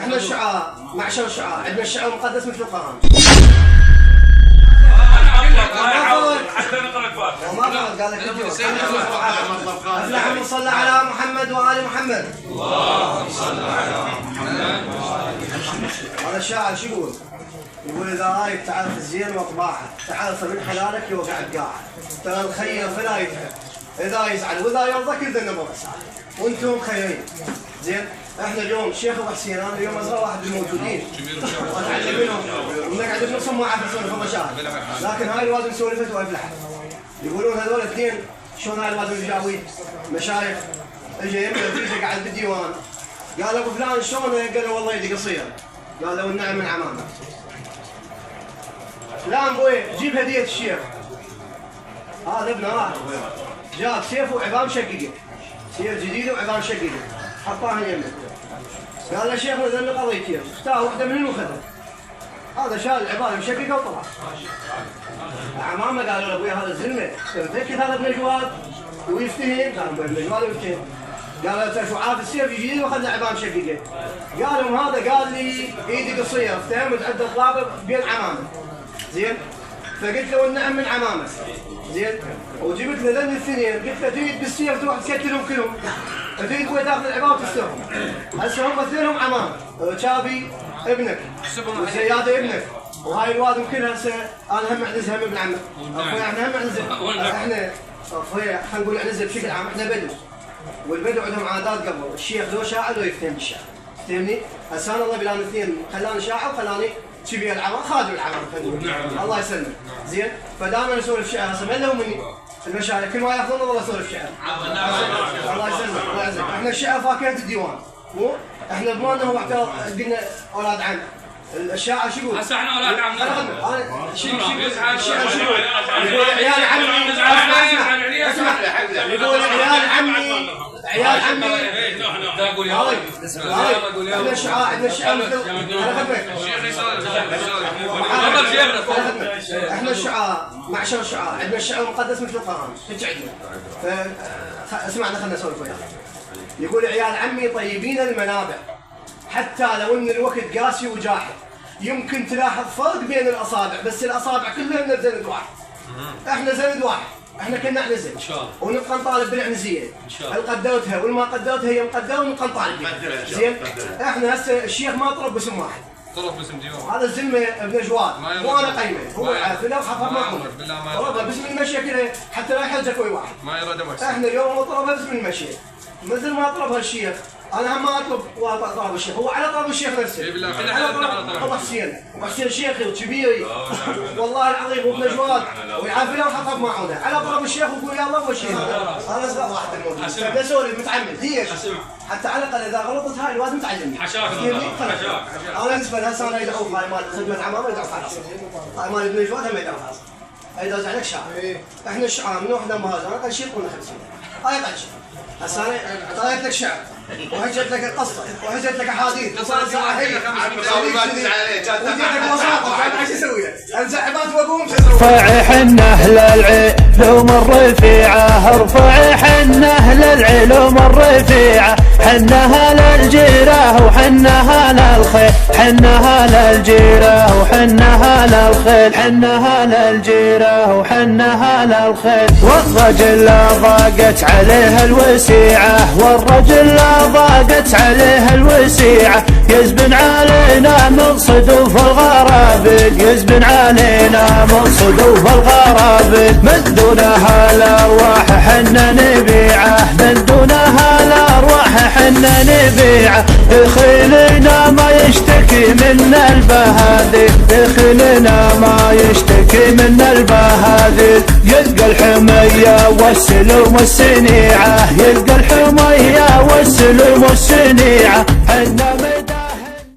احنا الشعراء معشر الشعراء عندنا الشعر المقدس مثل القرآن. حتى نقرأ الفاتحة. وما فرض قال لك اللهم صل على محمد وآل محمد. اللهم صل على محمد. هذا الشاعر شو يقول؟ يقول إذا رايك تعرف الزين وطباعه، تعرف من حلالك يوقعك قاعه، ترى الخير فلا يتعب، إذا يزعل وإذا يرضى كل ذنب رأسه، وأنتم خيرين. زين؟ احنا اليوم الشيخ ابو حسين انا اليوم ازرع واحد من الموجودين واتعلم منهم ونقعد بنصهم ما اعرف اسولف مشاكل، لكن هاي الوادم سولفت وافلحت. يقولون هذول الاثنين شلون هاي الوادم الجاوي مشايخ اجى يمه قاعد بالديوان قال ابو فلان شلون؟ قال والله يدي قصير. قال له النعم من عمامك. فلان بوي جيب هديه الشيخ. هذا ابنه راح جاب سيف وعظام شققه، سيف جديد وعظام شققه حطاها يمه. قال له شيخ نزل قضيتين اختار واحده منهم وخذها. هذا شال العظام مشققه وطلع. عمامه قالوا له ابوي هذا الزلمه متاكد هذا ابن الجواد ويفتهم؟ قال ابن الجواد ويفتهم. قال له شو عارف السيف جديد واخذ له عظام شققه. قال لهم هذا قال لي ايدي قصيره افتهم وتعدى طلابه بين عمامه. زين؟ فقلت له النعم من عمامك. زين؟ وجبت له ذن الاثنين قلت له تريد بالسيف تروح تقتلهم كلهم. تريد هو تاخذ العظام وتسترهم. هسه هم اثنينهم عمام، شابي ابنك وزياده ابنك، وهاي الوادم كلها هسه انا هم اعنزها من ابن عمك. اخويا احنا هم اعنزها. احنا اخويا خلينا نقول اعنزها بشكل عام، احنا بدو والبدو عندهم عادات قبل، الشيخ ذو شاعر لو يفتهم بالشعر. فهمني؟ هسه انا الله بلان الاثنين خلاني شاعر وخلاني تبي العمر خادم العمر الله يسلمك. زين؟ فدائما نسولف شعر هسه من له مني المشايخ كل ما ياخذون والله اسولف شعر. الله يسلمك الله يعزك. احنا الشعر فاكهه الديوان، مو؟ احنا بمالنا هو قلنا اولاد عم. الشاعر شو يقول؟ هسه احنا اولاد عم. الشاعر شو يقول؟ يقول عيال عمي اسمع يقول عيال عمي عيال عمي. عندنا الشعراء عندنا الشعر احنا الشعراء معشر الشعراء عندنا الشعر المقدس مثل القرآن هيك عندنا. اسمعنا خلنا نسولف وياك. يقول عيال عمي طيبين المنابع حتى لو ان الوقت قاسي وجاحد، يمكن تلاحظ فرق بين الاصابع بس الاصابع كلها بزند واحد. احنا زند واحد، احنا كنا نعتزل ان شاء الله ونبقى نطالب بالعنزيه ان شاء الله. قدرتها والما قدرتها هي مقدره ونبقى نطالب بها. زين؟ احنا هسه الشيخ ما طلب باسم واحد، طلب باسم ديوان. هذا الزلمه ابن جواد وانا قيمه هو عارف لو حفظ معهم طلبها باسم المشيه كذا حتى لا يحرجك ويا واحد. ما يراد وحش. احنا اليوم طلبها باسم المشيه مثل ما طلبها الشيخ. انا هم ما اطلب طلب الشيخ، هو على طلب الشيخ نفسه. اي بالله كلنا على طلب ابو حسين، ابو حسين شيخي وكبيري والله العظيم وابن جواد ويعرف له وحطب معونه على طلب الشيخ ويقول يا الله ابو الشيخ. انا اصغر واحد الموجود بسولف متعمد ليش؟ حتى على الاقل اذا غلطت هاي الواد متعلمني. حشاك حشاك. انا بالنسبه لها هسه انا يدعوك هاي مال خدمه عمامه يدعوك خلاص. هاي مال ابن جواد هم يدعوك خلاص. هاي دوز عليك شعر. احنا الشعراء من وحده مهاجر انا شيء قلنا 50. هاي قال شيء. هسه انا اعطيت لك شعر وهجت لك القصه وهجت لك احاديث وصارت ساعه هي وديتك وساطه كان ايش اسوي؟ انزعبات واقوم شو اسوي؟ ارفعي حنه للعلوم الرفيعه، ارفعي حنه للعلوم الرفيعه، حنها للجيره وحنها للخيل، حنها للجيره وحنها للخيل، حنها للجيره وحنها للخيل. والرجل لا ضاقت عليه الوسيعه، والرجل لا ضاقت عليه الوسيعه، يزبن علينا من صدوف الغرابيل، يزبن علينا من صدوف الغرابيل. من دونها الارواح حنا نبيعه، من دونها الارواح حنا نبيعه. دخيلنا ما يشتكي من البهاذيل، دخيلنا ما يشتكي من البهاذيل. يلقى الحميه والسلوم والسنيعه، يلقى الحميه والسلوم والسنيعه.